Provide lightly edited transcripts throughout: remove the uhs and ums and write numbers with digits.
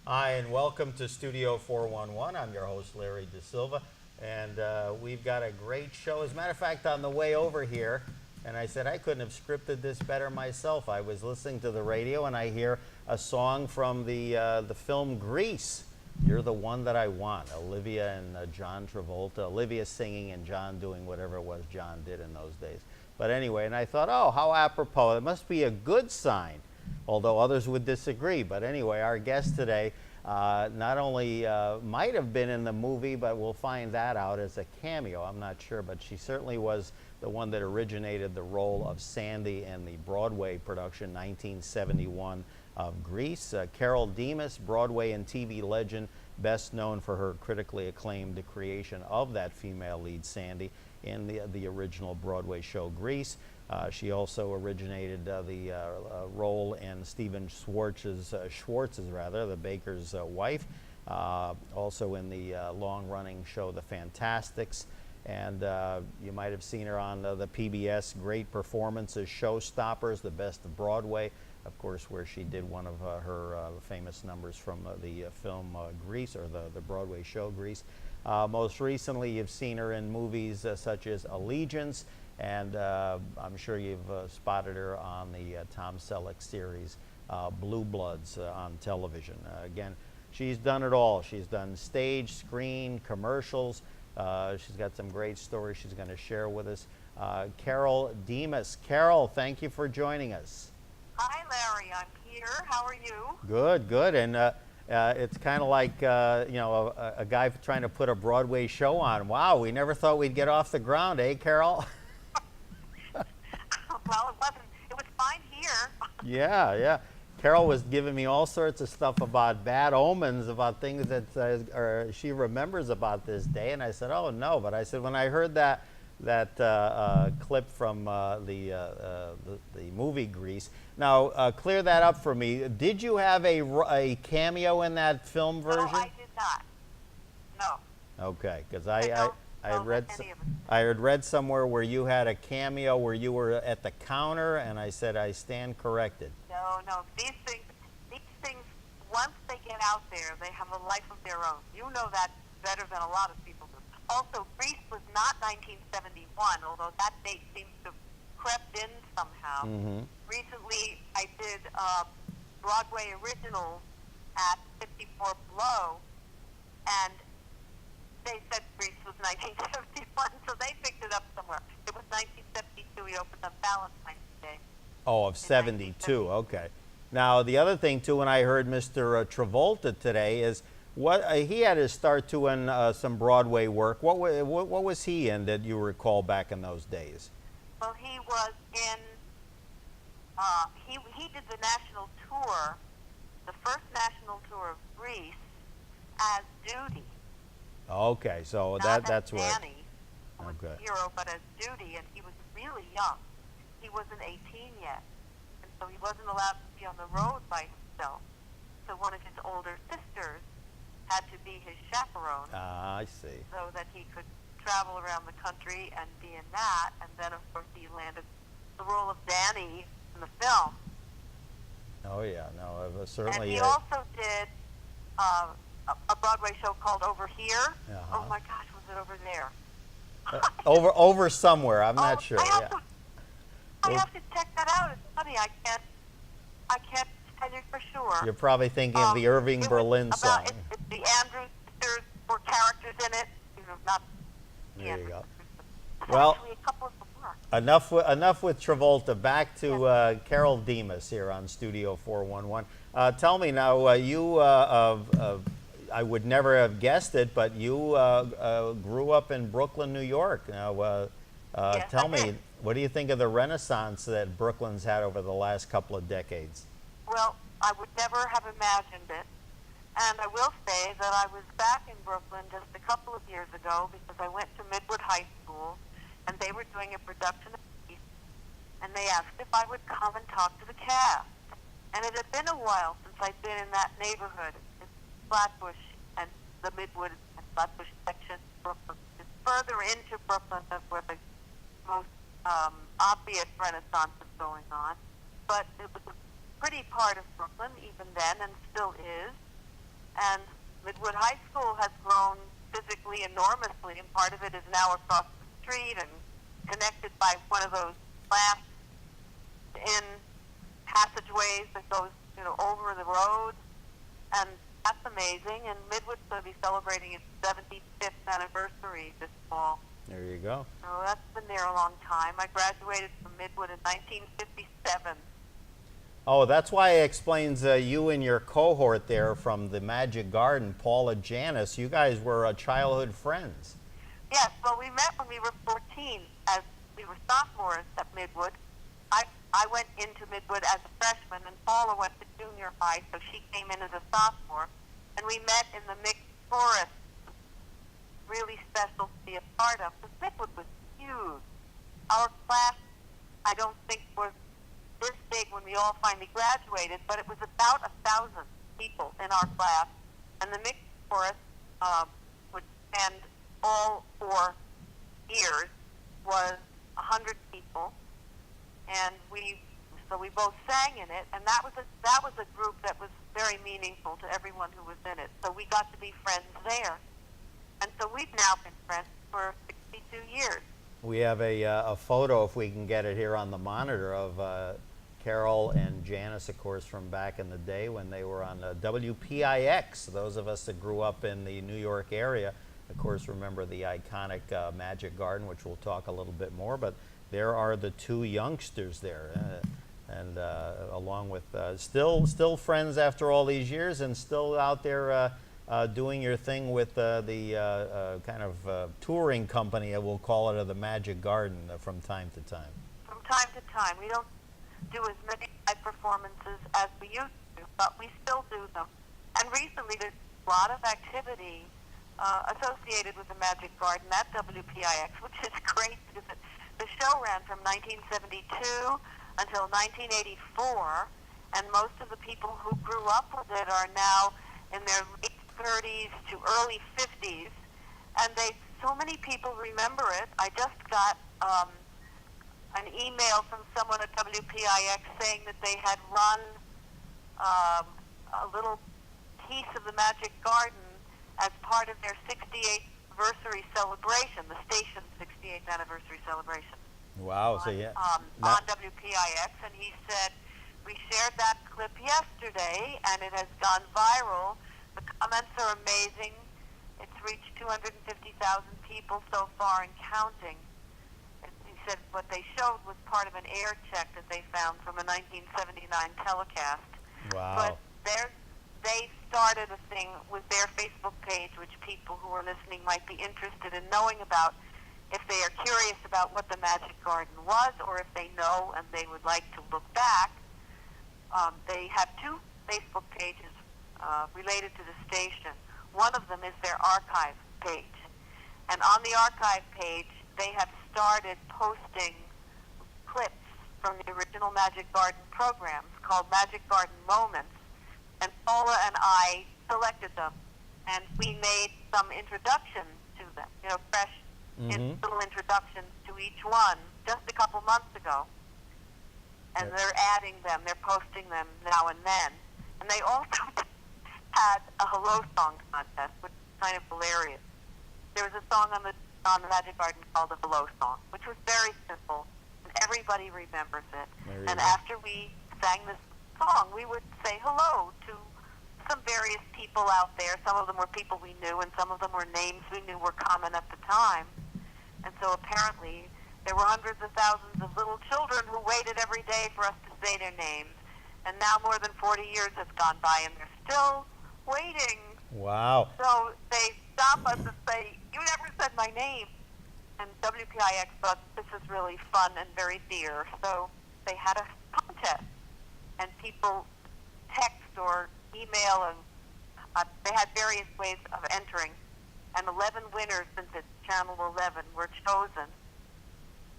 Hi, and welcome to Studio 411. I'm your host, Larry Dasilva, and we've got a great show. As a matter of fact, on the way over here, and I said I couldn't have scripted this better myself. I was listening to the radio, and I hear a song from the film Grease. You're the one that I want. Olivia and John Travolta. Olivia singing and John doing whatever it was John did in those days. But anyway, and I thought, oh, how apropos. It must be a good sign, although others would disagree. But anyway, our guest today not only might have been in the movie, but we'll find that out as a cameo. I'm not sure, but she certainly was the one that originated the role of Sandy in the Broadway production 1971 of Grease. Carole Demas, Broadway and TV legend, best known for her critically acclaimed creation of that female lead Sandy in the original Broadway show Grease. She also originated the role in Stephen Schwartz's, the baker's wife. Also in the long-running show The Fantastics. And you might have seen her on the PBS great performances, Showstoppers, The Best of Broadway, of course, where she did one of her famous numbers from the film Grease, or the Broadway show Grease. Most recently, you've seen her in movies such as Allegiance, and I'm sure you've spotted her on the Tom Selleck series Blue Bloods on television. Again, she's done it all. She's done stage, screen, commercials. She's got some great stories she's going to share with us. Carole Demas. Carole, thank you for joining us. Hi, Larry. I'm here. How are you? Good, good. And it's kind of like, a guy trying to put a Broadway show on. Wow, we never thought we'd get off the ground, eh, Carole? Well, it wasn't. It was fine here. Yeah, yeah. Carole was giving me all sorts of stuff about bad omens, about things that she remembers about this day. And I said, oh, no. But I said, when I heard that clip from the movie Grease. Now, clear that up for me. Did you have a cameo in that film version? No, I did not. No. Okay, because I I had read somewhere where you had a cameo where you were at the counter, and I said I stand corrected. No. These things, once they get out there, they have a life of their own. You know that better than a lot of people do. Also, Grease was not 1971, although that date seems to have crept in somehow. Mm-hmm. Recently, I did Broadway originals at 54 Blow, and they said Grease was 1971, so they picked it up somewhere. It was 1972. We opened on Valentine's Day. Oh, of 72. Okay. Now, the other thing, too, when I heard Mr. Travolta today is he had his start to in some Broadway work. What was he in that you recall back in those days? Well, he was in, he did the national tour, the first national tour of Greece, as Judy. Okay, so Not that's as where. Danny, who was the hero, but as Judy, and he was really young. He wasn't 18 yet, and so he wasn't allowed to be on the road by himself. So one of his older sisters had to be his chaperone. Ah, I see. So that he could travel around the country and be in that, and then of course he landed the role of Danny in the film. Oh yeah, no, certainly. And he also did a Broadway show called Over Here. Uh-huh. Oh my gosh, was it over there? over somewhere. I'm not sure. I have to check that out. It's funny. I can't tell you for sure. You're probably thinking of the Irving Berlin song. The Andrews sisters were characters in it. Not there you go. Well, actually a couple of them were. Enough with Travolta. Back to Carole Demas here on Studio 411. Tell me now, I would never have guessed it, but you grew up in Brooklyn, New York. Now, yes, tell me, what do you think of the renaissance that Brooklyn's had over the last couple of decades? Well, I would never have imagined it. And I will say that I was back in Brooklyn just a couple of years ago because I went to Midwood High School, and they were doing a production of Grease, and they asked if I would come and talk to the cast. And it had been a while since I'd been in that neighborhood. It's Flatbush and the Midwood and Flatbush section of Brooklyn. It's further into Brooklyn than where the most obvious renaissance is going on. But it was a pretty part of Brooklyn even then, and still is. And Midwood High School has grown physically enormously, and part of it is now across the street and connected by one of those glass-in passageways that goes, over the road. And that's amazing. And Midwood's going to be celebrating its 75th anniversary this fall. There you go. So that's been there a long time. I graduated from Midwood in 1957. Oh, that's why it explains you and your cohort there from the Magic Garden, Paula Janis. You guys were childhood friends. Yes, well, we met when we were 14 as we were sophomores at Midwood. I went into Midwood as a freshman, and Paula went to junior high, so she came in as a sophomore. And we met in the mixed forest. Really special to be a part of, because Midwood was huge. Our class, I don't think, was this big when we all finally graduated, but it was about 1,000 people in our class, and the mixed forest, which spanned all 4 years, was 100 people, and we both sang in it, and that was a group that was very meaningful to everyone who was in it. So we got to be friends there. And so we've now been friends for 62 years. We have a photo, if we can get it here on the monitor, of Carole and Janice, of course, from back in the day when they were on WPIX. Those of us that grew up in the New York area, of course, remember the iconic Magic Garden, which we'll talk a little bit more. But there are the 2 youngsters there, and along with still friends after all these years, and still out there doing your thing with the kind of touring company, we'll call it, of the Magic Garden from time to time. From time to time. We don't do as many live performances as we used to, but we still do them. And recently there's a lot of activity associated with the Magic Garden at WPIX, which is great because the show ran from 1972 until 1984, and most of the people who grew up with it are now in their late 30s to early 50s, and so many people remember it. I just got an email from someone at WPIX saying that they had run a little piece of the Magic Garden as part of their 68th anniversary celebration, the station's 68th anniversary celebration. Wow! So on WPIX, and he said, we shared that clip yesterday, and it has gone viral. The comments are amazing. It's reached 250,000 people so far and counting. And he said what they showed was part of an air check that they found from a 1979 telecast. Wow! But they started a thing with their Facebook page, which people who are listening might be interested in knowing about, if they are curious about what the Magic Garden was, or if they know and they would like to look back. They have 2 Facebook pages related to the station. One of them is their archive page. And on the archive page, they have started posting clips from the original Magic Garden programs called Magic Garden Moments. And Paula and I selected them. And we made some introductions to them, fresh little introductions to each one just a couple months ago. And they're adding them, they're posting them now and then. And they also had a hello song contest, which is kind of hilarious. There was a song on the Magic Garden called the Hello Song, which was very simple, and everybody remembers it. And after we sang this song, we would say hello to some various people out there. Some of them were people we knew, and some of them were names we knew were common at the time. And so apparently there were hundreds of thousands of little children who waited every day for us to say their names. And now more than 40 years have gone by, and they're still waiting. Wow. So they stop us and say, you never said my name. And WPIX thought this is really fun and very dear. So they had a contest, and people text or email, and they had various ways of entering. And 11 winners, since it's Channel 11, were chosen.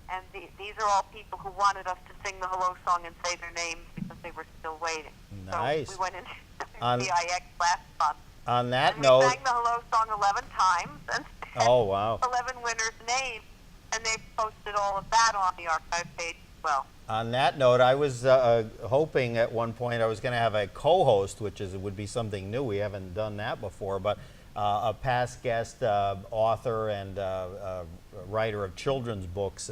And these are all people who wanted us to sing the hello song and say their names because they were still waiting. Nice. So we went into WPIX last month. On that and note, we sang the hello song 11 times and oh wow, 11 winners' names, and they posted all of that on the archive page as well. On that note, I was hoping at one point I was going to have a co-host, which would be something new. We haven't done that before, but a past guest, author and writer of children's books.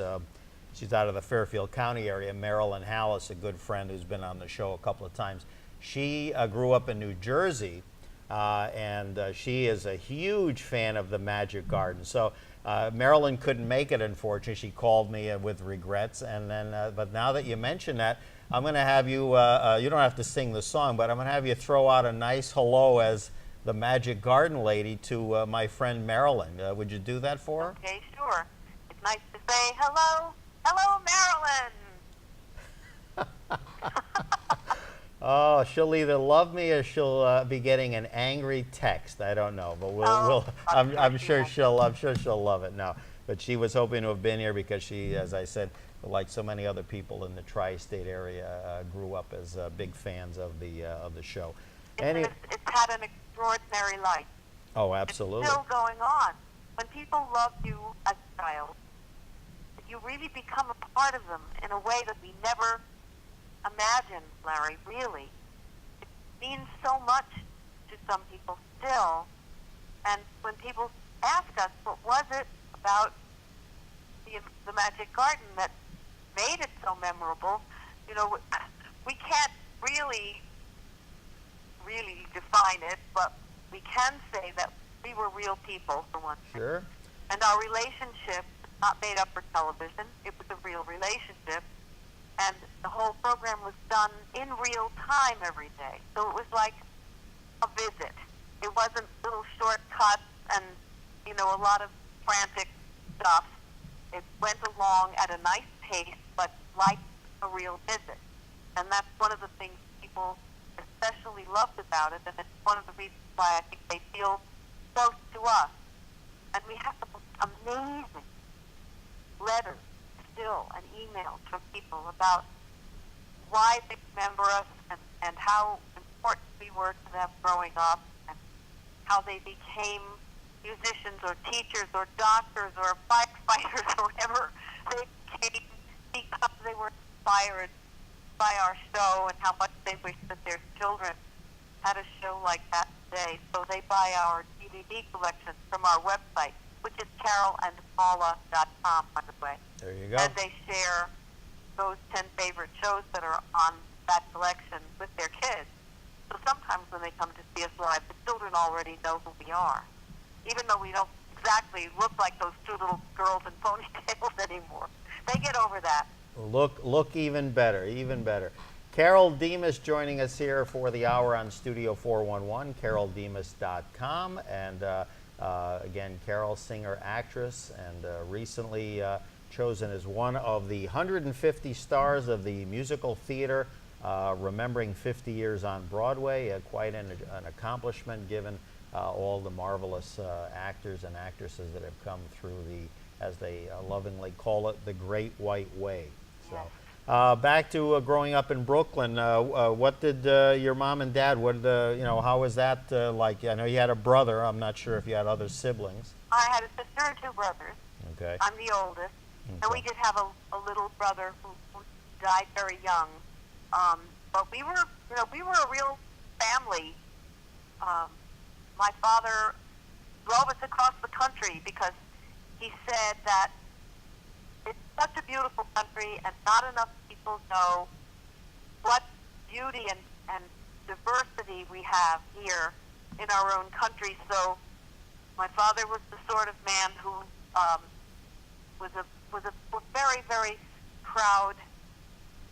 She's out of the Fairfield County area, Marilyn Hallis, a good friend who's been on the show a couple of times. She grew up in New Jersey, and she is a huge fan of the Magic Garden. So Marilyn couldn't make it, unfortunately. She called me with regrets. And then, but now that you mention that, I'm going to have you, you don't have to sing the song, but I'm going to have you throw out a nice hello as the Magic Garden lady to my friend Marilyn. Would you do that for her? Okay, sure. It's nice to say hello. Hello, Marilyn. Oh, she'll either love me or she'll be getting an angry text. I don't know, but I'm sure she'll love it now. But she was hoping to have been here because she, as I said, like so many other people in the tri-state area, grew up as big fans of the show. It's had an extraordinary life. Oh, absolutely. It's still going on. When people love you as a child, you really become a part of them in a way that we never imagined, Larry, really. It means so much to some people still. And when people ask us, what was it about the Magic Garden that made it so memorable, you know, we can't really define it, but we can say that we were real people, for one thing. Sure. And our relationship was not made up for television. It was a real relationship. And the whole program was done in real time every day. So it was like a visit. It wasn't little shortcuts and, you know, a lot of frantic stuff. It went along at a nice pace, but like a real visit. And that's one of the things people especially loved about it, and it's one of the reasons why I think they feel close to us. And we have the most amazing letters still and emails from people about why they remember us and how important we were to them growing up, and how they became musicians or teachers or doctors or firefighters or whatever they became because they were inspired by our show, and how much they wish that their children had a show like that today. So they buy our DVD collection from our website, which is caroleandpaula.com, by the way. There you go. And they share those 10 favorite shows that are on that collection with their kids. So sometimes when they come to see us live, the children already know who we are, even though we don't exactly look like those two little girls in ponytails anymore. They get over that. Look even better, even better. Carole Demas joining us here for the hour on Studio 411, caroledemas.com. And again, Carole, singer, actress, and recently chosen as one of the 150 stars of the musical theater, remembering 50 years on Broadway. Quite an accomplishment given all the marvelous actors and actresses that have come through the, as they lovingly call it, the Great White Way. So, back to growing up in Brooklyn. What did your mom and dad? How was that like? I know you had a brother. I'm not sure if you had other siblings. I had a sister and two brothers. Okay. I'm the oldest, Okay. and we did have a little brother who died very young. But we were a real family. My father drove us across the country because he said that it's such a beautiful country and not enough people know what beauty and diversity we have here in our own country. So my father was the sort of man who was a very, very proud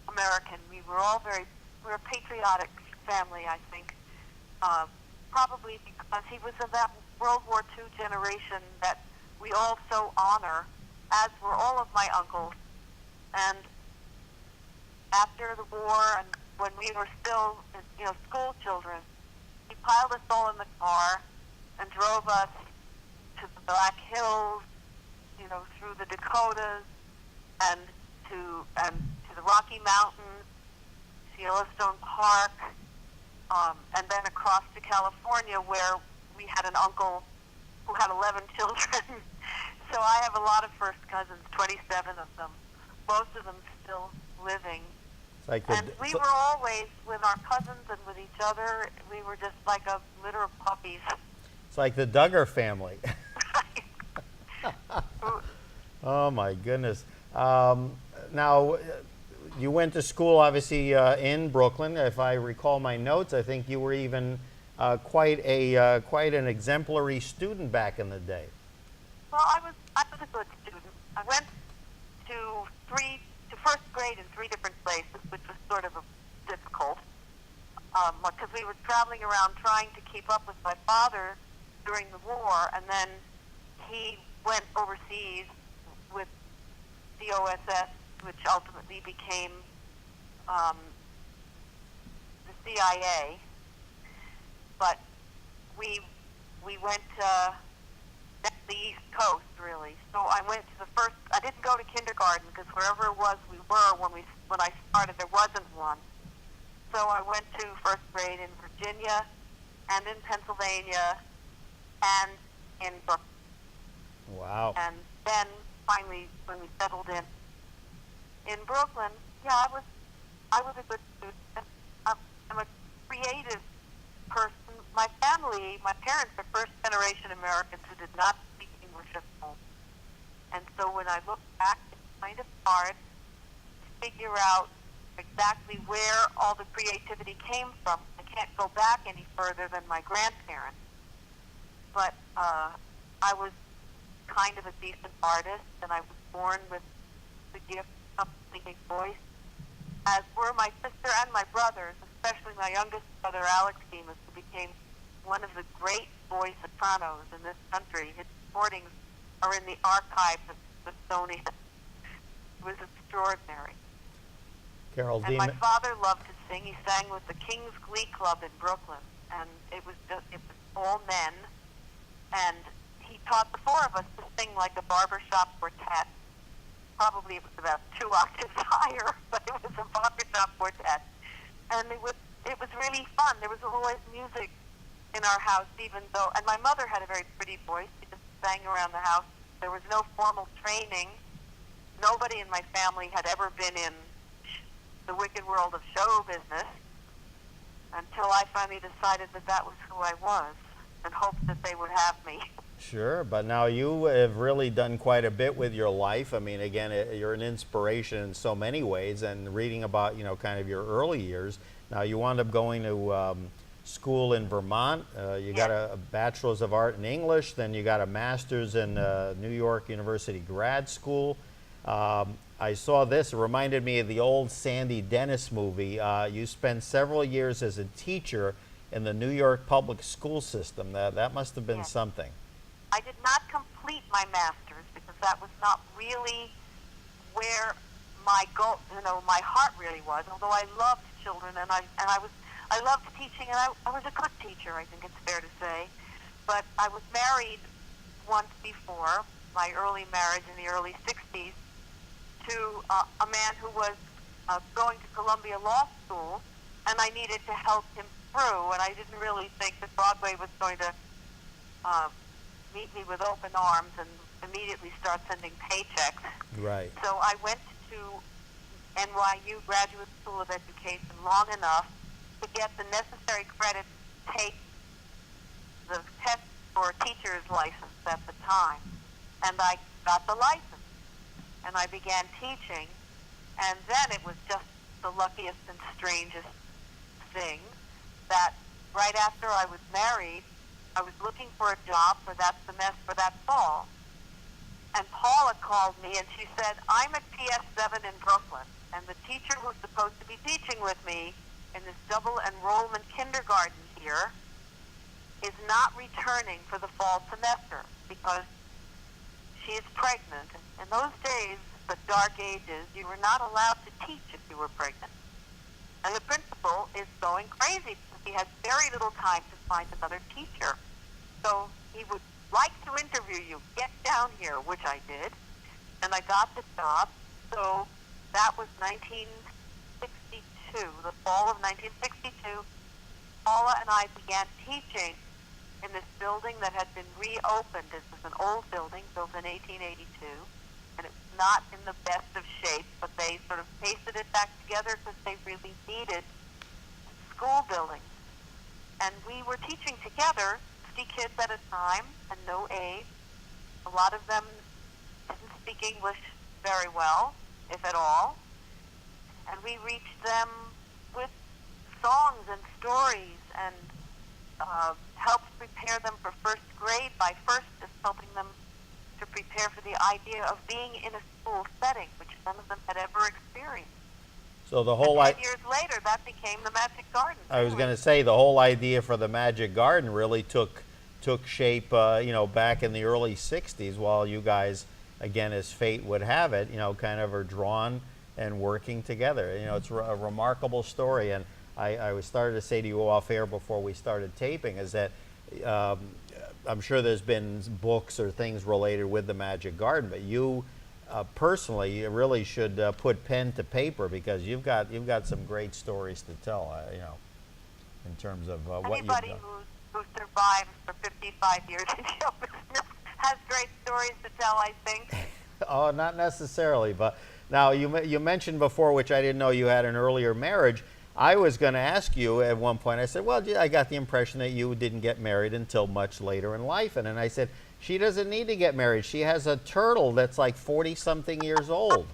American. We were a patriotic family, I think. Probably because he was of that World War II generation that we all so honor, as were all of my uncles. And after the war, and when we were still, school children, he piled us all in the car and drove us to the Black Hills, through the Dakotas, and to the Rocky Mountains, to Yellowstone Park, and then across to California, where we had an uncle who had 11 children. So I have a lot of first cousins, 27 of them. Most of them still living. It's like And we were always with our cousins and with each other. We were just like a litter of puppies. it's like the Duggar family. Right. Oh my goodness. Now, you went to school obviously in Brooklyn. If I recall my notes, I think you were even quite an exemplary student back in the day. Well, I was a good student. I went to first grade in three different places, which was sort of difficult because we were traveling around trying to keep up with my father during the war, and then he went overseas with COSS, which ultimately became the CIA. But we went down the East Coast, really. So I went to the first. I didn't go to kindergarten because wherever it was we were when I started, there wasn't one. So I went to first grade in Virginia, and in Pennsylvania, and in Brooklyn. Wow. And then finally, when we settled in Brooklyn, yeah, I was a good student. I'm a creative person. My family, my parents are first-generation Americans who did not speak English at home. And so when I look back, it's kind of hard to figure out exactly where all the creativity came from. I can't go back any further than my grandparents. But I was kind of a decent artist, and I was born with the gift of singing voice, as were my sister and my brothers, especially my youngest brother, Alex Demas, who became one of the great boy sopranos in this country. His recordings are in the archives of the Smithsonian. It was extraordinary. Carole And my Demas. father loved to sing. He sang with the King's Glee Club in Brooklyn, and it was all men. And he taught the four of us to sing like a barbershop quartet. Probably it was about 2 octaves higher, but it was a barbershop quartet. And it was really fun. There was always music in our house, even though, and my mother had a very pretty voice. She just sang around the house. There was no formal training. Nobody in my family had ever been in the wicked world of show business until I finally decided that that was who I was and hoped that they would have me. Sure, but now you have really done quite a bit with your life. I mean, again, you're an inspiration in so many ways, and reading about, kind of your early years. Now, you wound up going to school in Vermont. You got a Bachelor's of Art in English, then you got a Master's in New York University Grad School. I saw this, it reminded me of the old Sandy Dennis movie. You spent several years as a teacher in the New York public school system. That must have been something. I did not complete my master's because that was not really where my goal, my heart really was. Although I loved children and I loved teaching, and I was a good teacher, I think it's fair to say. But I was married once before, my early marriage in the early 60s, to a man who was going to Columbia Law School, and I needed to help him through, and I didn't really think that Broadway was going to meet me with open arms and immediately start sending paychecks. Right. So I went to NYU Graduate School of Education long enough to get the necessary credits to take the test for a teacher's license at the time. And I got the license. And I began teaching. And then it was just the luckiest and strangest thing that right after I was married, I was looking for a job for that semester, for that fall. And Paula called me and she said, I'm at PS7 in Brooklyn, and the teacher who's supposed to be teaching with me in this double enrollment kindergarten here is not returning for the fall semester because she is pregnant. In those days, the dark ages, you were not allowed to teach if you were pregnant. And the principal is going crazy because he has very little time to find another teacher. So he would like to interview you. Get down here, which I did. And I got the job. So that was 1962, the fall of 1962. Paula and I began teaching in this building that had been reopened. This was an old building built in 1882. and it was not in the best of shape, but they sort of pasted it back together because they really needed school buildings. And we were teaching together, 50 kids at a time, and no aid. A lot of them didn't speak English very well, if at all. And we reached them with songs and stories and helped prepare them for first grade by first just helping them to prepare for the idea of being in a school setting, which none of them had ever experienced. So the whole And 10 years later, that became the Magic Garden. I was going to say the whole idea for the Magic Garden really took shape, back in the early '60s, while you guys, again, as fate would have it, kind of are drawn and working together. It's a remarkable story, and I was started to say to you off air before we started taping is that I'm sure there's been books or things related with the Magic Garden, but you personally, you really should put pen to paper, because you've got some great stories to tell. In terms of what you've done. Anybody who survives for 55 years in show business has great stories to tell, I think. Oh, not necessarily, but now you mentioned before, which I didn't know, you had an earlier marriage. I was going to ask you at one point, I said, well, I got the impression that you didn't get married until much later in life. And then I said, she doesn't need to get married. She has a turtle that's like 40-something years old.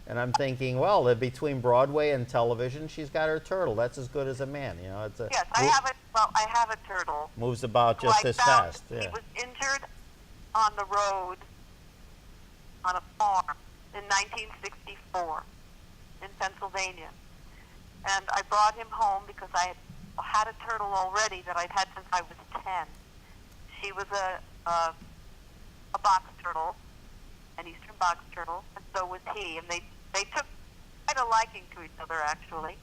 And I'm thinking, well, between Broadway and television, she's got her turtle. That's as good as a man. Yes, I have a turtle. Moves about just as found fast. He Yeah. was injured on the road on a farm in 1964 in Pennsylvania. And I brought him home because I had a turtle already that I'd had since I was 10. She was a box turtle, an eastern box turtle, and so was he. And they took quite a liking to each other, actually.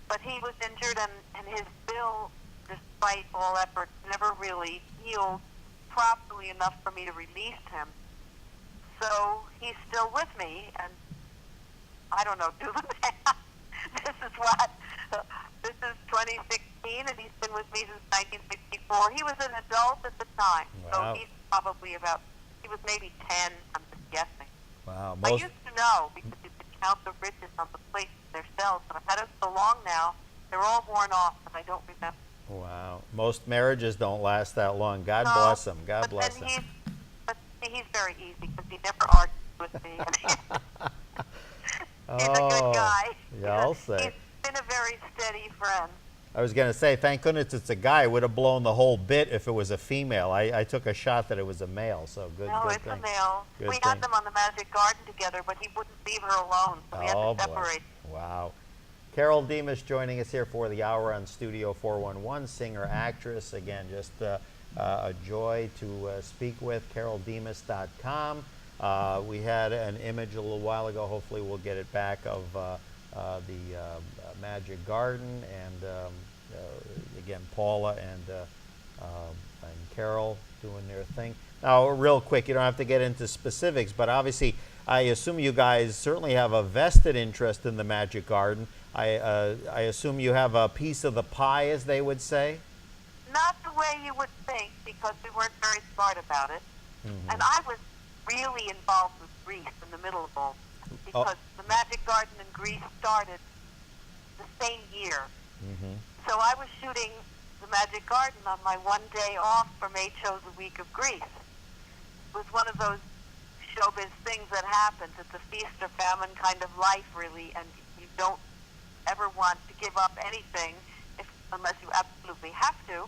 But he was injured, and his bill, despite all efforts, never really healed properly enough for me to release him. So he's still with me, and I don't know, do the math. This is 2016, and he's been with me since 1964. He was an adult at the time, Wow. so he's he was maybe 10, I'm just guessing. Wow. I used to know, because you could count the ridges on the plates of their cells, but I've had it so long now, they're all worn off, and I don't remember. Wow. Most marriages don't last that long. God No, bless them. God but bless then them. He's very easy, because he never argues with me. He's a good guy. Yeah, I'll say. He's been a very steady friend. I was going to say, thank goodness it's a guy. I would have blown the whole bit if it was a female. I took a shot that it was a male, so good. No, good it's thing. a male. Good We thing. had them on the Magic Garden together, but he wouldn't leave her alone, so we had Oh, to separate. boy. Wow. Carole Demas joining us here for the hour on Studio 411, singer, actress. Again, just a joy to speak with. CaroleDemas.com. We had an image a little while ago. Hopefully we'll get it back of the Magic Garden, and again, Paula and Carole doing their thing. Now, real quick, you don't have to get into specifics, but obviously I assume you guys certainly have a vested interest in the Magic Garden. I assume you have a piece of the pie, as they would say? Not the way you would think, because we weren't very smart about it. Mm-hmm. And I was really involved with Greece in the middle of all this, because the Magic Garden in Greece started the same year. Mm-hmm. So I was shooting the Magic Garden on my one day off from 8 shows a week of Greece. It was one of those showbiz things that happens. It's a feast or famine kind of life, really, and you don't ever want to give up anything unless you absolutely have to.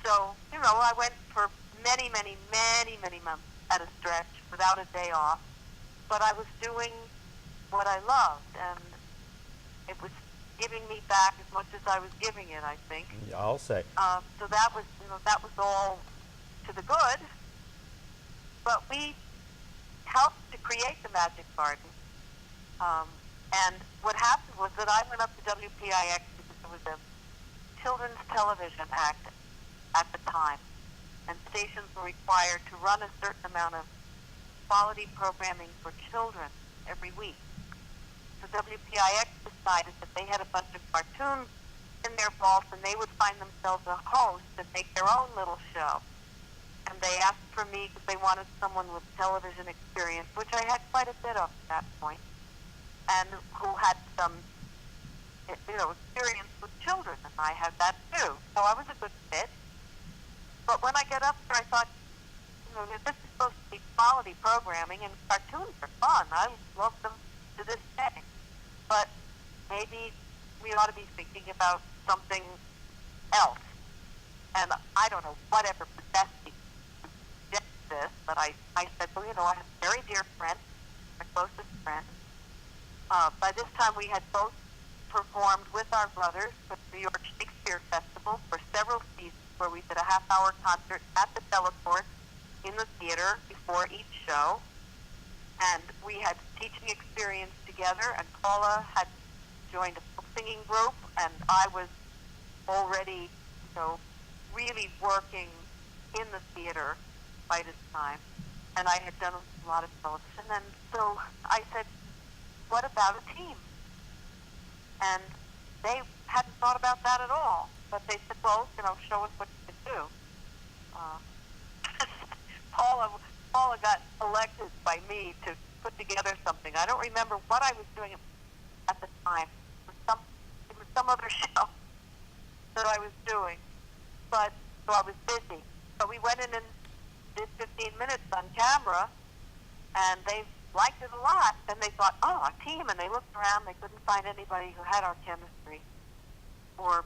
So, I went for many, many, many, many months at a stretch without a day off. But I was doing what I loved, and it was giving me back as much as I was giving it, I think. Yeah, I'll say. So that was all to the good. But we helped to create the Magic Garden. And what happened was that I went up to WPIX because it was a children's television act at the time. And stations were required to run a certain amount of quality programming for children every week. So WPIX decided that they had a bunch of cartoons in their vaults, and they would find themselves a host and make their own little show. and they asked for me because they wanted someone with television experience, which I had quite a bit of at that point, and who had some, experience with children, and I had that too. So I was a good fit. But when I got up there, I thought, this is supposed to be quality programming, and cartoons are fun. I love them to this day. But maybe we ought to be thinking about something else. And I don't know whatever possessed me to suggest this, but I said, well, I have a very dear friend, my closest friend. By this time, we had both performed with our brothers for the New York Shakespeare Festival for several seasons, where we did a half-hour concert at the Delacorte in the theater before each show. And we had teaching experience together, and Paula had joined a singing group, and I was already, really working in the theater by this time. And I had done a lot of television, and so I said, what about a team? And they hadn't thought about that at all. But they said, well, show us what you can do. Paula got elected by me to put together something. I don't remember what I was doing at the time. It was some other show that I was doing. But so I was busy. So we went in and did 15 minutes on camera, and they liked it a lot. And they thought, oh, a team. And they looked around. They couldn't find anybody who had our chemistry or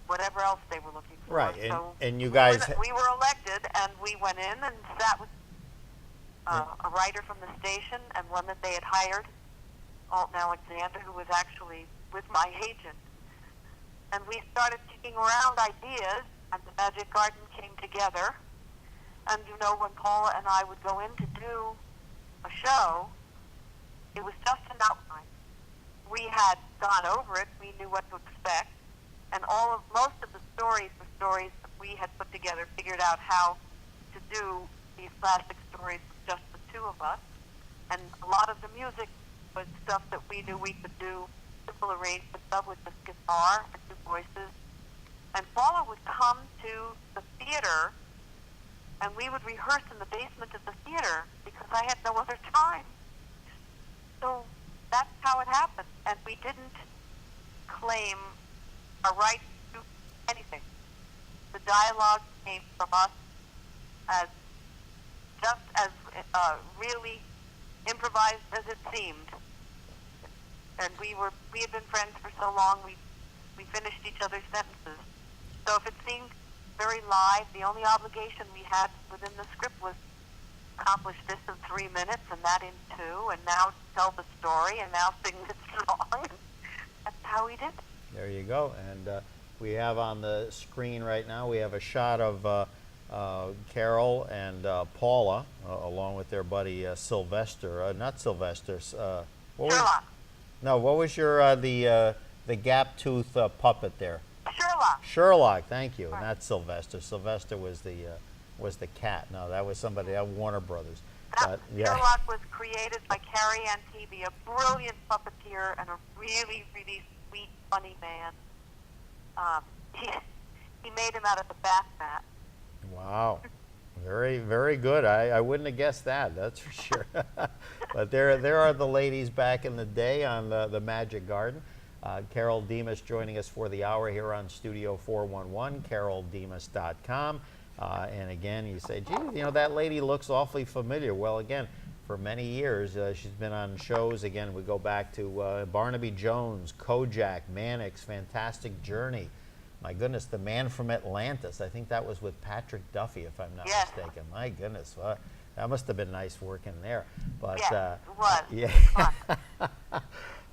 whatever else they were looking for. Right, so and you guys... We were elected, and we went in and sat with a writer from the station and one that they had hired, Alton Alexander, who was actually with my agent. And we started kicking around ideas, and the Magic Garden came together. And, when Paula and I would go in to do a show, it was just an outline. We had gone over it. We knew what to expect. And most of the stories were stories that we had put together, figured out how to do these classic stories with just the two of us. And a lot of the music was stuff that we knew we could do, simple arrangement stuff with just guitar and two voices. And Paula would come to the theater, and we would rehearse in the basement of the theater because I had no other time. So that's how it happened. And we didn't claim a right to do anything. The dialogue came from us as just as really improvised as it seemed. And we had been friends for so long, we finished each other's sentences. So if it seemed very live, the only obligation we had within the script was accomplish this in 3 minutes and that in 2, and now tell the story, and now sing this song. That's how we did it. There you go. And we have on the screen right now, we have a shot of Carole and Paula, along with their buddy Sylvester. Not Sylvester. Sherlock. No, what was your the gap tooth puppet there? Sherlock. Sherlock. Thank you. Right. Not Sylvester. Sylvester was the cat. No, that was somebody at Warner Brothers. Sherlock was created by Carrie Antibes, a brilliant puppeteer and a really, really sweet, funny man. He made him out of the bath mat. Wow. Very, very good. I wouldn't have guessed that, that's for sure. But there are the ladies back in the day on the Magic Garden. Carole Demas joining us for the hour here on Studio 411, CaroleDemas.com. And again, you say, gee, that lady looks awfully familiar. Well, again, for many years, she's been on shows. Again, we go back to Barnaby Jones, Kojak, Mannix, Fantastic Journey. My goodness, The Man from Atlantis. I think that was with Patrick Duffy, if I'm not mistaken. My goodness, that must have been nice working there. But it was. Yeah.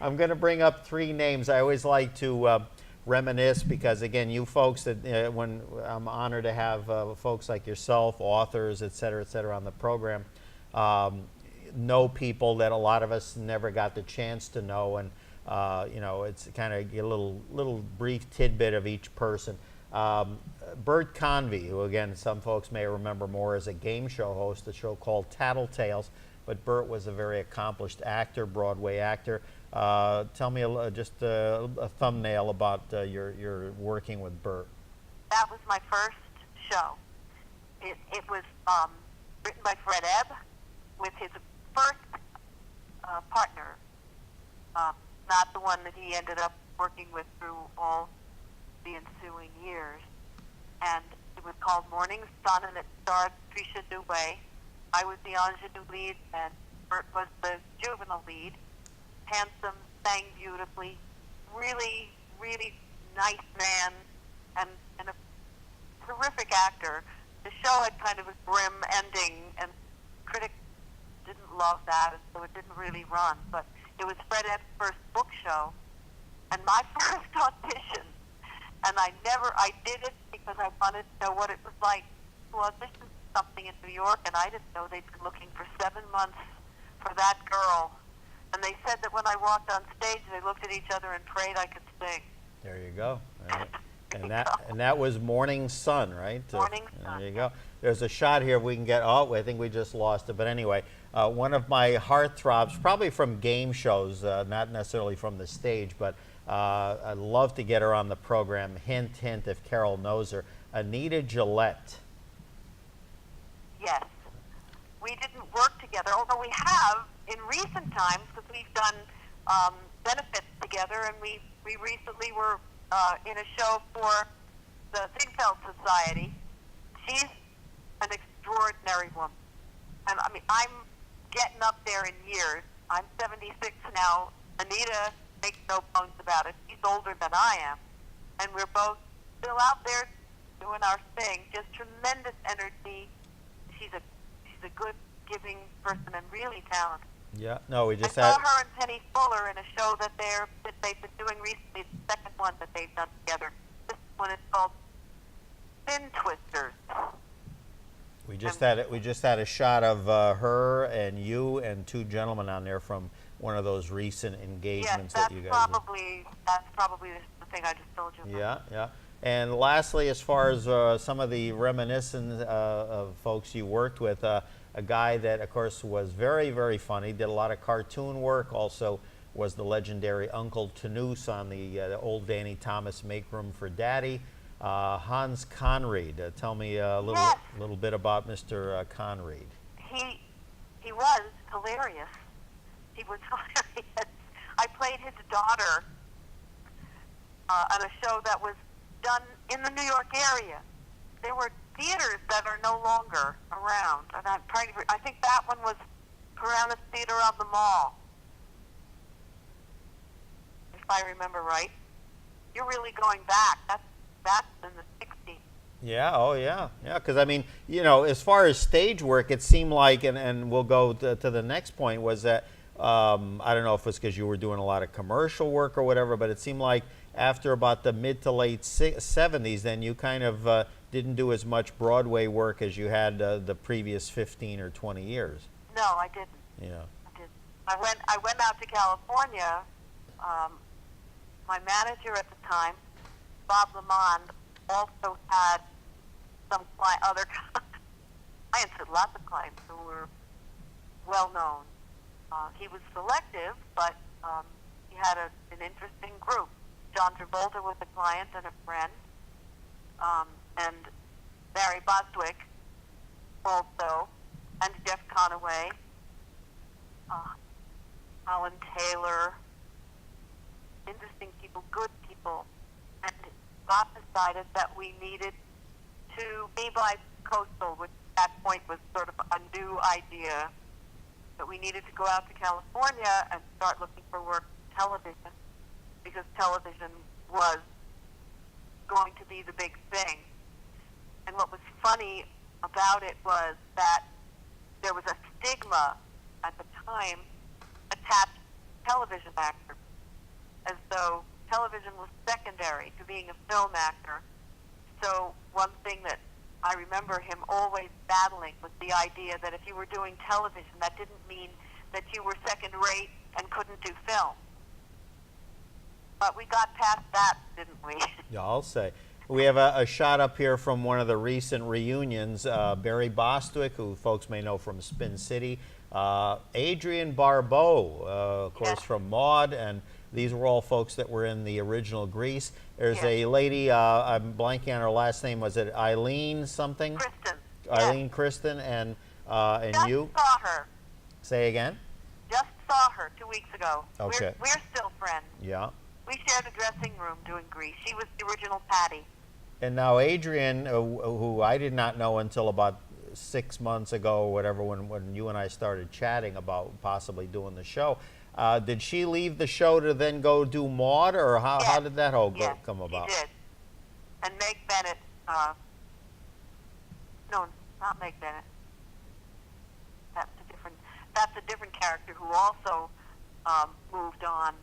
I'm going to bring up 3 names. I always like to reminisce because, again, you folks, that when I'm honored to have folks like yourself, authors, et cetera, on the program, know people that a lot of us never got the chance to know, and it's kind of a little brief tidbit of each person. Bert Convey, who again some folks may remember more as a game show host, a show called Tattletales, but Bert was a very accomplished actor, Broadway actor. Tell me just a thumbnail about your working with Bert. That was my first show. It was written by Fred Ebb with his first partner, not the one that he ended up working with through all the ensuing years. And it was called Morning Sun, and it starred Trisha Dubé. I was the ingenue lead, and Bert was the juvenile lead. Handsome, sang beautifully, really, really nice man, and a terrific actor. The show had kind of a grim ending, and critics didn't love that, and so it didn't really run. But it was Fred Ebb's first book show, and my first audition. And I did it because I wanted to know what it was like to audition something in New York, and I didn't know they'd been looking for 7 months for that girl. And they said that when I walked on stage, they looked at each other and prayed I could sing. There you go. And that was Morning Sun, right? Morning Sun. There you go. There's a shot here we can get. Oh, I think we just lost it. But anyway, one of my heartthrobs, probably from game shows, not necessarily from the stage, but I'd love to get her on the program. Hint, hint, if Carole knows her. Anita Gillette. Yes. We didn't work together, although we have in recent times, because we've done benefits together, and we recently were in a show for the Ziegfeld Society. She's an extraordinary woman. And I mean, I'm getting up there in years. I'm 76 now. Anita makes no bones about it. She's older than I am. And we're both still out there doing our thing. Just tremendous energy. She's a good, giving person and really talented. Yeah, no, we just I had. saw her and Penny Fuller in a show that they've been doing recently, the second one that they've done together. This one is called Spin Twisters. We just had a shot of her and you and 2 gentlemen on there from one of those recent engagements that you guys that's probably the thing I just told you about. Yeah, yeah. And lastly, as far as some of the reminiscent of folks you worked with, a guy that, of course, was very, very funny, did a lot of cartoon work, also was the legendary Uncle Tanoose on the old Danny Thomas Make Room for Daddy. Hans Conried. Tell me a little bit about Mr. Conried. He was hilarious. He was hilarious. I played his daughter on a show that was done in the New York area. There were theaters that are no longer around, and I think that one was Paramus Theater on the Mall, if I remember right. You're really going back. That's in the 60s. Yeah, oh yeah, yeah, because I mean, you know, as far as stage work, it seemed like, and we'll go to the next point, was that, I don't know if it's because you were doing a lot of commercial work or whatever, but it seemed like after about the mid to late 70s, then you kind of didn't do as much Broadway work as you had the previous 15 or 20 years. No, I didn't. Yeah. I didn't. I went out to California. My manager at the time, Bob Lamond, also had some other clients, had lots of clients who were well known. He was selective, but he had an interesting group. John Travolta was a client and a friend, and Barry Bostwick also, and Jeff Conaway, Alan Taylor, interesting people, good people. And Bob decided that we needed to be bi-coastal, which at that point was sort of a new idea, that we needed to go out to California and start looking for work in television, because television was going to be the big thing. And what was funny about it was that there was a stigma at the time attached to television actors, as though television was secondary to being a film actor. So one thing that I remember him always battling was the idea that if you were doing television, that didn't mean that you were second rate and couldn't do film. But we got past that, didn't we? Yeah, I'll say. We have a shot up here from one of the recent reunions. Barry Bostwick, who folks may know from Spin City. Adrienne Barbeau, of course, Yes. from Maude, and these were all folks that were in the original Grease. There's Yes. a lady, I'm blanking on her last name, was it Eileen something? Kristen. Eileen Kristen and Just you. saw her. Say again. Just saw her 2 weeks ago. Okay. We're still friends. Yeah. We shared a dressing room doing Grease. She was the original Patty. And now Adrian, who I did not know until about 6 months ago or whatever, when you and I started chatting about possibly doing the show, did she leave the show to then go do Maude, or how, Yes. how did that whole Yes, come about? She did. And Meg Bennett, no, not Meg Bennett. That's a different character who also moved on. I'm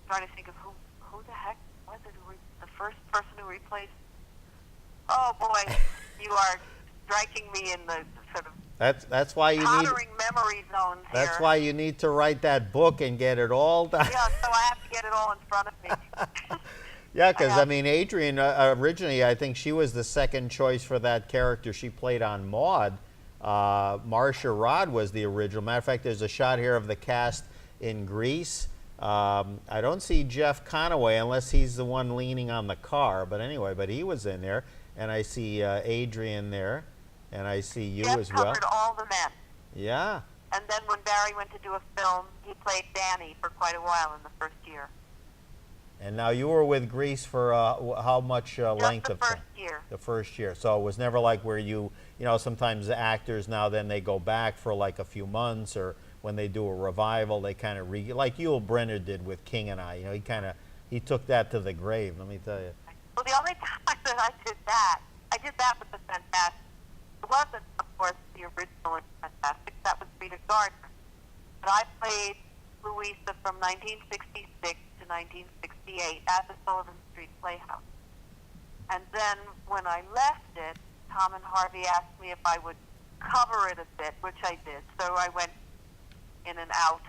trying to think of who the heck was it? The first person who replaced. Oh boy, you are striking me in the sort of That's why you need. tottering memory zones here. That's why you need to write that book and get it all done. Yeah, so I have to get it all in front of me. Yeah, because I mean, Adrian originally, I think she was the second choice for that character she played on Maude. Marcia Rod was the original. Matter of fact, there's a shot here of the cast in Grease. I don't see Jeff Conaway unless he's the one leaning on the car. But anyway, but he was in there, and I see Adrian there, and I see you Jeff as well. covered all the men. Yeah. And then when Barry went to do a film, he played Danny for quite a while in the first year. And now you were with Grease for how much length of time? Just the first year. The first year. So it was never like where you know, sometimes the actors now then they go back for like a few months, or when they do a revival, they kind of like Yul Brynner did with King and I. You know, he took that to the grave. Let me tell you. Well, the only time that I did that with the Fantastic. It wasn't, of course, the original Fantastic. That was Rita Gardner. But I played Louisa from 1966 to 1968 at the Sullivan Street Playhouse. And then when I left it, Tom and Harvey asked me if I would cover it a bit, which I did. So I went in and out.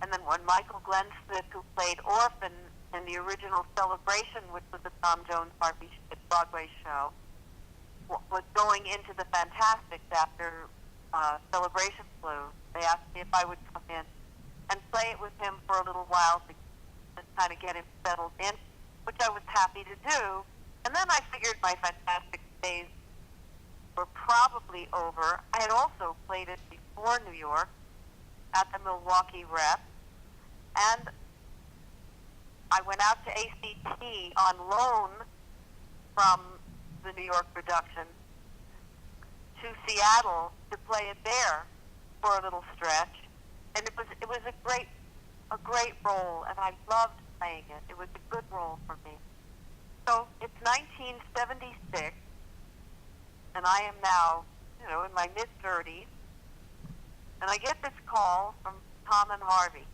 And then when Michael Glenn Smith, who played Orphan in the original Celebration, which was a Tom Jones Harvey Broadway show, was going into the Fantastics after Celebration flew, they asked me if I would come in and play it with him for a little while to kind of get him settled in, which I was happy to do. And then I figured my Fantastic days were probably over. I had also played it before New York at the Milwaukee Rep, and I went out to ACT on loan from the New York production to Seattle to play it there for a little stretch, and it was a great role, and I loved playing it. It was a good role for me. So it's 1976, and I am now, you know, in my mid-30s, and I get this call from Tom and Harvey.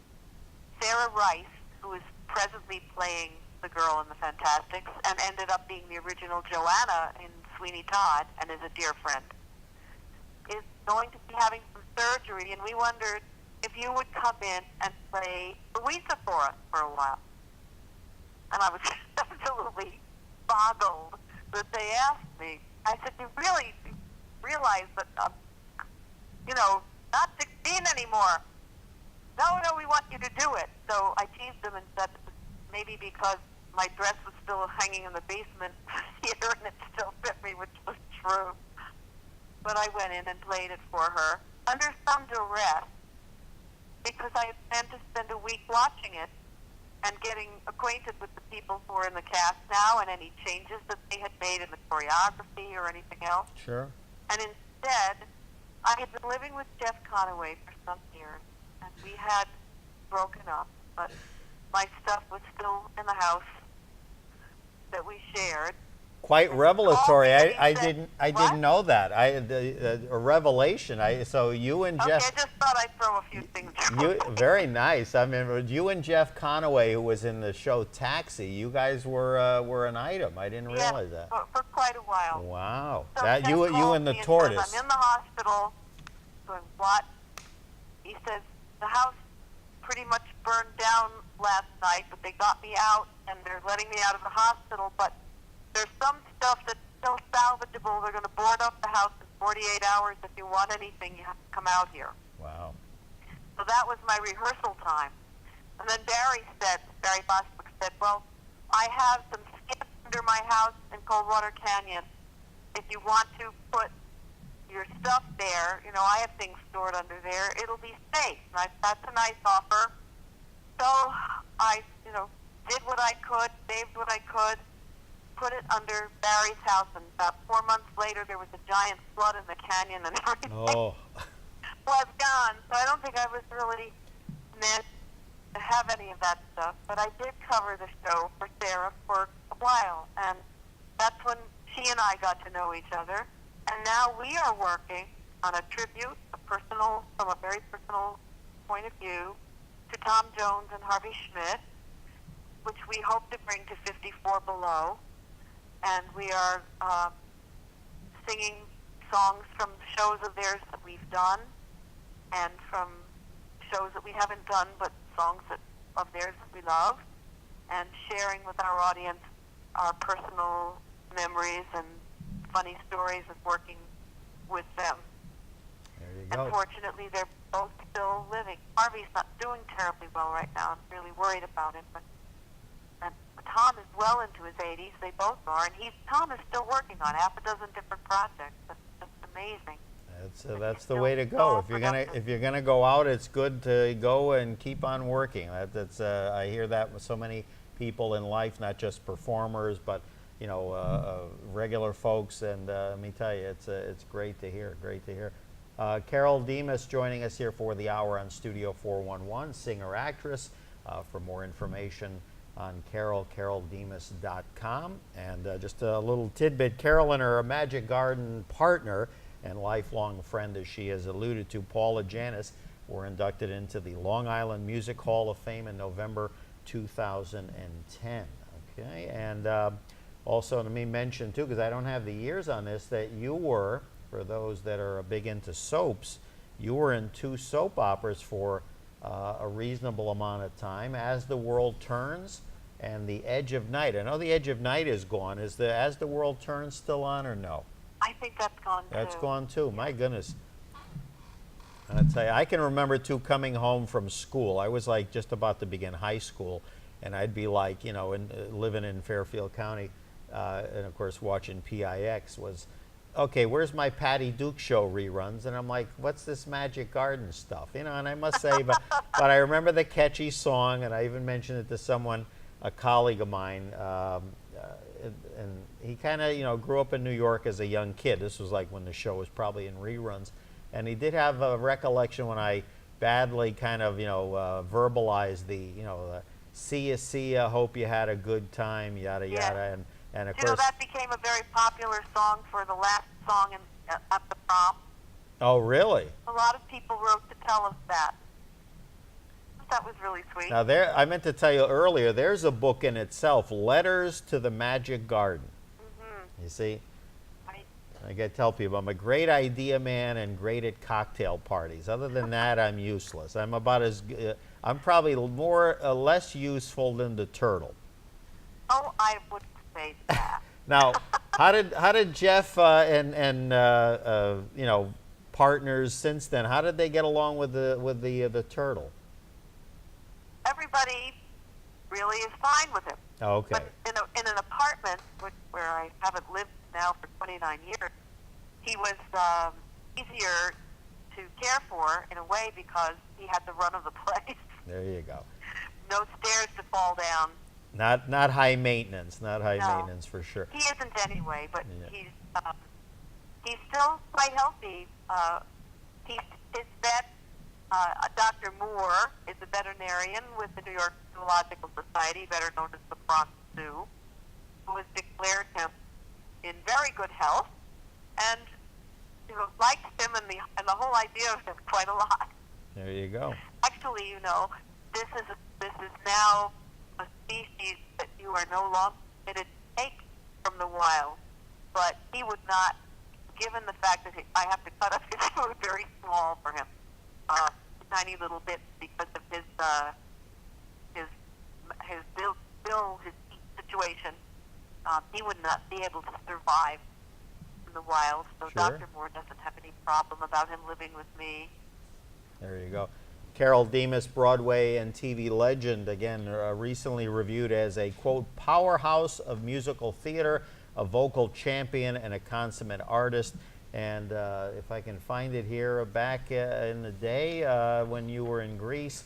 Sarah Rice, who is presently playing the girl in the Fantastics and ended up being the original Joanna in Sweeney Todd and is a dear friend, is going to be having some surgery, and we wondered if you would come in and play Louisa for us for a while. And I was absolutely boggled that they asked me. I said, you really realize that, you know, not 16 anymore. No, we want you to do it. So I teased them and said maybe because my dress was still hanging in the basement theater and it still fit me, which was true. But I went in and played it for her under some duress because I had planned to spend a week watching it and getting acquainted with the people who are in the cast now and any changes that they had made in the choreography or anything else. Sure. And instead, I had been living with Jeff Conaway for some years, and we had broken up, but my stuff was still in the house that we shared. Quite revelatory. I Said, didn't know that. A revelation. So you and Okay, Jeff. I just thought I'd throw a few things You very nice. I mean, you and Jeff Conaway, who was in the show Taxi, you guys were an item. I didn't realize that. For quite a while. Wow. So That Jeff you called and the me and tortoise. says, I'm in the hospital. Going, what? He says, the house pretty much burned down last night, but they got me out, and they're letting me out of the hospital, but there's some stuff that's still salvageable. They're going to board up the house in 48 hours. If you want anything, you have to come out here. Wow. So that was my rehearsal time. And then Barry Bostwick said, well, I have some skips under my house in Coldwater Canyon. If you want to put, your stuff there. You know, I have things stored under there. It'll be safe. That's a nice offer. So I, you know, did what I could, saved what I could, put it under Barry's house, and about 4 months later, there was a giant flood in the canyon, and everything Oh, was gone. So I don't think I was really meant to have any of that stuff. But I did cover the show for Sarah for a while, and that's when she and I got to know each other. And now we are working on a tribute, from a very personal point of view, to Tom Jones and Harvey Schmidt, which we hope to bring to 54 Below. And we are singing songs from shows of theirs that we've done, and from shows that we haven't done, but songs of theirs that we love, and sharing with our audience our personal memories and funny stories of working with them. there you go. Unfortunately, they're both still living. Harvey's not doing terribly well right now. I'm really worried about him, but Tom is well into his 80s. They both are, and Tom is still working on half a dozen different projects. That's just amazing. That's the way to go. If you're gonna go out, it's good to go and keep on working. I hear that with so many people in life, not just performers, but you know, regular folks. And let me tell you, it's great to hear. Great to hear. Carole Demas joining us here for the hour on Studio 411, singer actress. For more information on Carole, CaroleDemas.com. And just a little tidbit: Carole and her Magic Garden partner and lifelong friend, as she has alluded to, Paula Janis, were inducted into the Long Island Music Hall of Fame in November 2010. Okay, and also let me mention too, because I don't have the years on this, that you were, for those that are big into soaps, you were in 2 soap operas for a reasonable amount of time, As the World Turns and The Edge of Night. I know The Edge of Night is gone. Is the As the World Turns still on, or no? I think that's gone too. That's gone too. My goodness. I tell you, I can remember too, coming home from school. I was like just about to begin high school, and I'd be like, you know, living in Fairfield County, and of course watching PIX was, okay, where's my Patty Duke show reruns? And I'm like, what's this Magic Garden stuff? You know, and I must say, but I remember the catchy song, and I even mentioned it to someone, a colleague of mine, and he kind of, you know, grew up in New York as a young kid. This was like when the show was probably in reruns. And he did have a recollection when I badly kind of, you know, verbalized the, you know, see ya, hope you had a good time, yada, yada. And of course, that became a very popular song for the last song at the prom. Oh, really? A lot of people wrote to tell us that. That was really sweet. Now, I meant to tell you earlier, there's a book in itself, Letters to the Magic Garden. Mm-hmm. You see? Right. I got to tell people, I'm a great idea man and great at cocktail parties. Other than that, I'm useless. I'm about I'm probably less useful than the turtle. Oh, I wouldn't say that. Now, how did Jeff and you know, partners since then, how did they get along with the turtle? Everybody really is fine with him. Oh, okay. But in an apartment, where I haven't lived now for 29 years, he was easier to care for in a way because he had the run of the place. There you go. No stairs to fall down. Not high maintenance. Not high maintenance for sure. He isn't anyway, but yeah. He's still quite healthy. His vet, Dr. Moore, is a veterinarian with the New York Zoological Society, better known as the Bronx Zoo, who has declared him in very good health, and you know, likes him and the whole idea of him quite a lot. There you go. Actually, you know, this is now a species that you are no longer permitted to take from the wild, but he would not, given the fact that I have to cut up his food very small for him, tiny little bits because of his situation, he would not be able to survive in the wild. So Sure. Dr. Moore doesn't have any problem about him living with me. There you go. Carole Demas, Broadway and TV legend, again recently reviewed as a, quote, powerhouse of musical theater, a vocal champion and a consummate artist. And if I can find it here, back in the day when you were in Greece,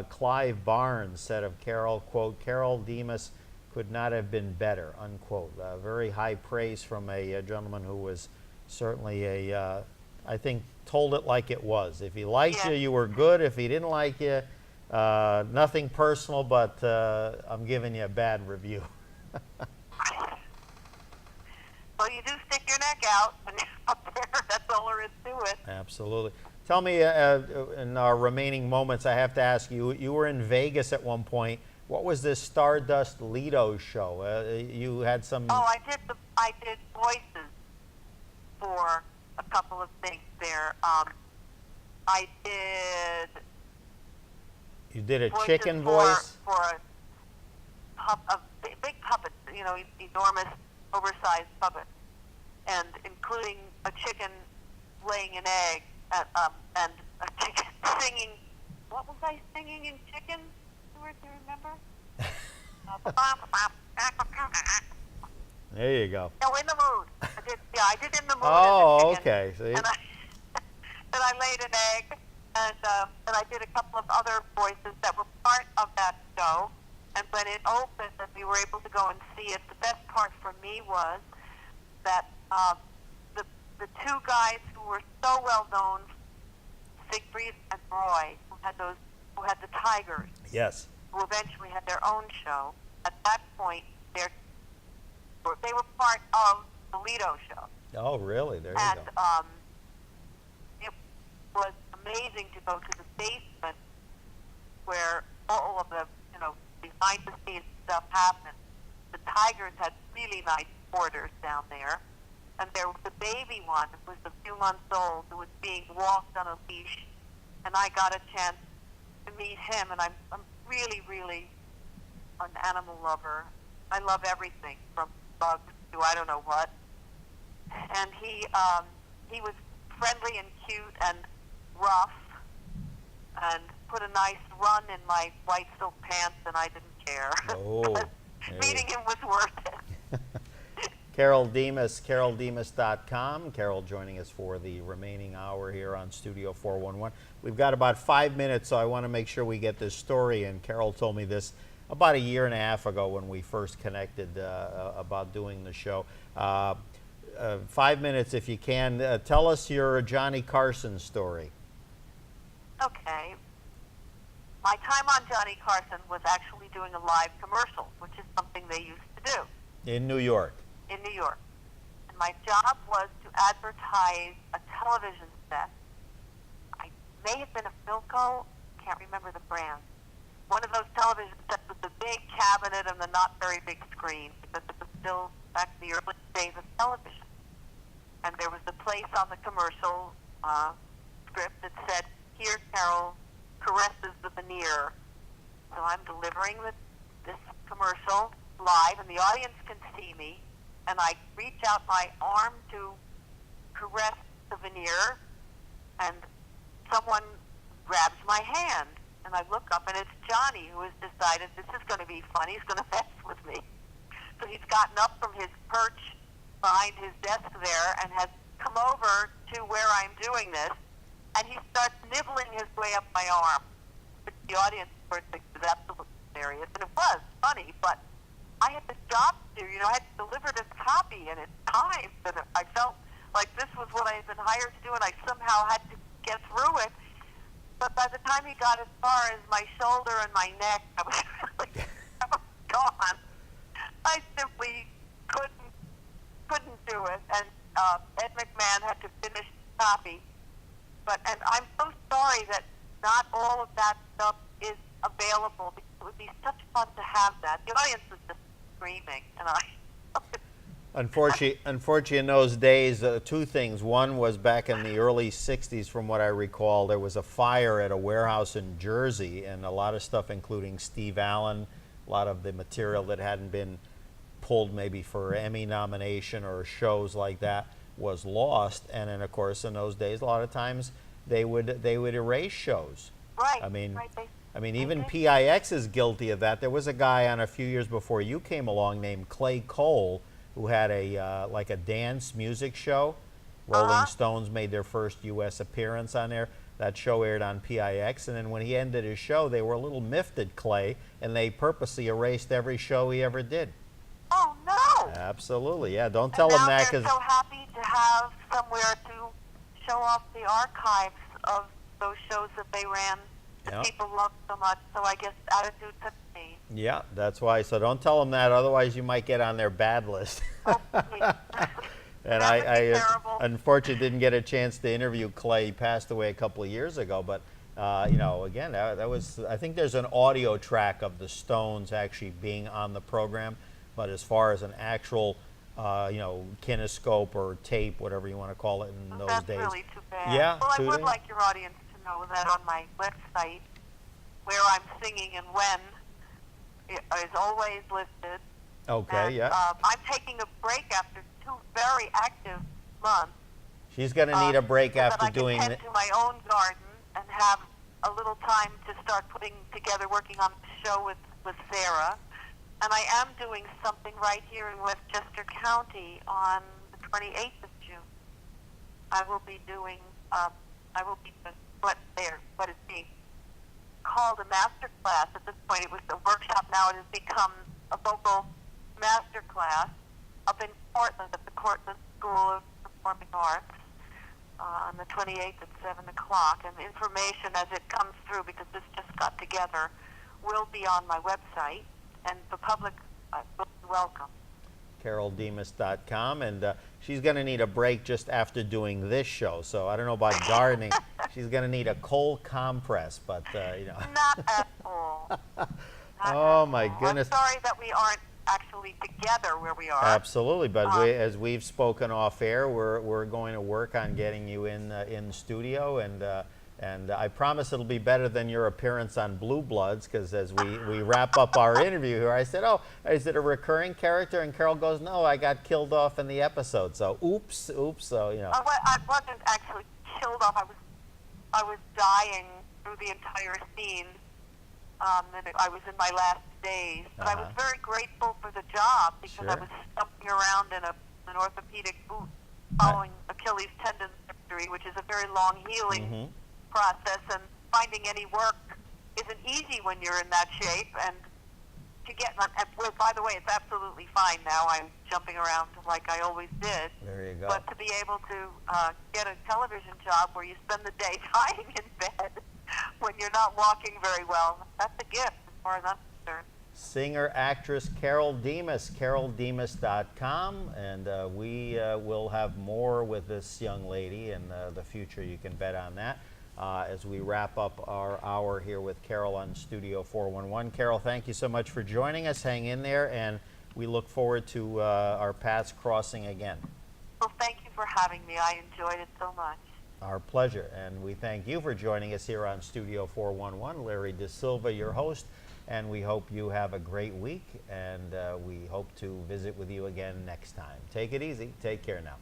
Clive Barnes said of Carole, quote, "Carole Demas could not have been better," unquote. Very high praise from a gentleman who was certainly I think, told it like it was. If he liked you, you were good. If he didn't like you, nothing personal, but I'm giving you a bad review. Well, you do stick your neck out when you're up there. That's all there is to it. Absolutely. Tell me, in our remaining moments, I have to ask you, you were in Vegas at one point. What was this Stardust Lido show? You had some... Oh, I did voices for a couple of things there. I did... You did a voices chicken voice? For a big puppet, you know, enormous, oversized puppet, and including a chicken laying an egg, and a chicken singing. What was I singing in chicken? Do you remember? There you go. No, In the Mood. I did In the Mood. Oh, as a chicken. okay. See? And I laid an egg, and I did a couple of other voices that were part of that show. And when it opened and we were able to go and see it, the best part for me was that the two guys who were so well known, Siegfried and Roy, who had the Tigers, Yes. who eventually had their own show. At that point, they were part of the Lido show. Oh, really? There you And go. it was amazing to go to the basement where all of the, behind the scenes stuff happened. The Tigers had really nice quarters down there. And there was a baby one who was a few months old who was being walked on a leash. And I got a chance to meet him. And I'm really, really an animal lover. I love everything from bugs to I don't know what. And he was friendly and cute and rough and put a nice run in my white silk pants, and I didn't care. Oh, Meeting him was worth it. Carole Demas, CaroleDemas.com. Carole joining us for the remaining hour here on Studio 411. We've got about 5 minutes, so I want to make sure we get this story. And Carole told me this about a year and a half ago when we first connected about doing the show. 5 minutes, if you can. Tell us your Johnny Carson story. Okay. My time on Johnny Carson was actually doing a live commercial, which is something they used to do. In New York. In New York. And my job was to advertise a television set. I may have been a Philco, can't remember the brand. One of those television sets with the big cabinet and the not very big screen, because it was still back in the early days of television. And there was a place on the commercial script that said, "Here, Carole caresses the veneer." So I'm delivering this commercial live, and the audience can see me. And I reach out my arm to caress the veneer, and someone grabs my hand. And I look up, and it's Johnny, who has decided this is going to be fun. He's going to mess with me. So he's gotten up from his perch behind his desk there and has come over to where I'm doing this, and he starts nibbling his way up my arm. Which the audience, of course, thinks is absolutely hilarious, and it was funny, but I had this job to do. I had to deliver this copy, and it's time that I felt like this was what I had been hired to do, and I somehow had to get through it. But by the time he got as far as my shoulder and my neck, I was gone. I simply couldn't do it, and Ed McMahon had to finish the copy. And I'm so sorry that not all of that stuff is available, because it would be such fun to have that. The audience was just screaming, and I... Unfortunately, in those days, two things. One was back in the early 60s, from what I recall, there was a fire at a warehouse in Jersey, and a lot of stuff, including Steve Allen, a lot of the material that hadn't been pulled maybe for Emmy nomination or shows like that, was lost. And then, of course, in those days, a lot of times they would erase shows. Right. I mean, right, even PIX is guilty of that. There was a guy on a few years before you came along named Clay Cole, who had a like a dance music show, Rolling Stones made their first U.S. appearance on there. That show aired on PIX, and then when he ended his show, they were a little miffed at Clay, and they purposely erased every show he ever did. Oh, no! Absolutely, yeah. Don't And tell him now that, they're because so happy to have somewhere to show off the archives of those shows that they ran that Yeah. people loved so much. So I guess attitudes have changed. yeah, that's why. So don't tell him that, otherwise you might get on their bad list. Oh, please. And That would be I terrible. unfortunately didn't get a chance to interview Clay. He passed away a couple of years ago, but you know, again, that was, I think there's an audio track of the Stones actually being on the program, but as far as an actual, you know, kinescope or tape, whatever you want to call it in those That's days. really too bad. Yeah, Well, I too would bad. like your audience to know that on my website, where I'm singing and when, it is always listed. Okay, And, yeah. I'm taking a break after 2 very active months. She's going to need a break so that after I can doing tend it. to my own garden and have a little time to start putting together, working on the show with Sarah. And I am doing something right here in Westchester County on the 28th of June. I will be doing, what is being called a master class. At this point, it was a workshop. Now it has become a vocal master class up in Portland at the Portland School of Performing Arts on the 28th at 7 o'clock. And the information as it comes through, because this just got together, will be on my website, and the public will be welcome. CaroleDemas.com, and she's going to need a break just after doing this show. So I don't know about gardening. She's going to need a cold compress, but you know. Not at all. Not Oh, at my all. goodness. I'm sorry that we aren't actually together where we are. Absolutely, but as we've spoken off air, we're going to work on getting you in studio, and I promise it'll be better than your appearance on Blue Bloods, because as we wrap up our interview here, I said, "Oh, is it a recurring character?" And Carole goes, "No, I got killed off in the episode." So, oops. So you know. I wasn't actually killed off. I was dying through the entire scene. And I was in my last days. But I was very grateful for the job, because I Sure. was stumping around in an orthopedic boot following Achilles tendon surgery, which is a very long healing process. And finding any work isn't easy when you're in that shape. And to get, well, by the way, it's absolutely fine now. I'm jumping around like I always did. There you go. But to be able to get a television job where you spend the day lying in bed when you're not walking very well, that's a gift as far as I'm concerned. Singer, actress Carole Demas, CaroleDemas.com, and we will have more with this young lady in the future. You can bet on that. As we wrap up our hour here with Carole on Studio 411. Carole, thank you so much for joining us. Hang in there, and we look forward to our paths crossing again. Well, thank you for having me. I enjoyed it so much. Our pleasure, and we thank you for joining us here on Studio 411. Larry Dasilva, your host, and we hope you have a great week, and we hope to visit with you again next time. Take it easy. Take care now.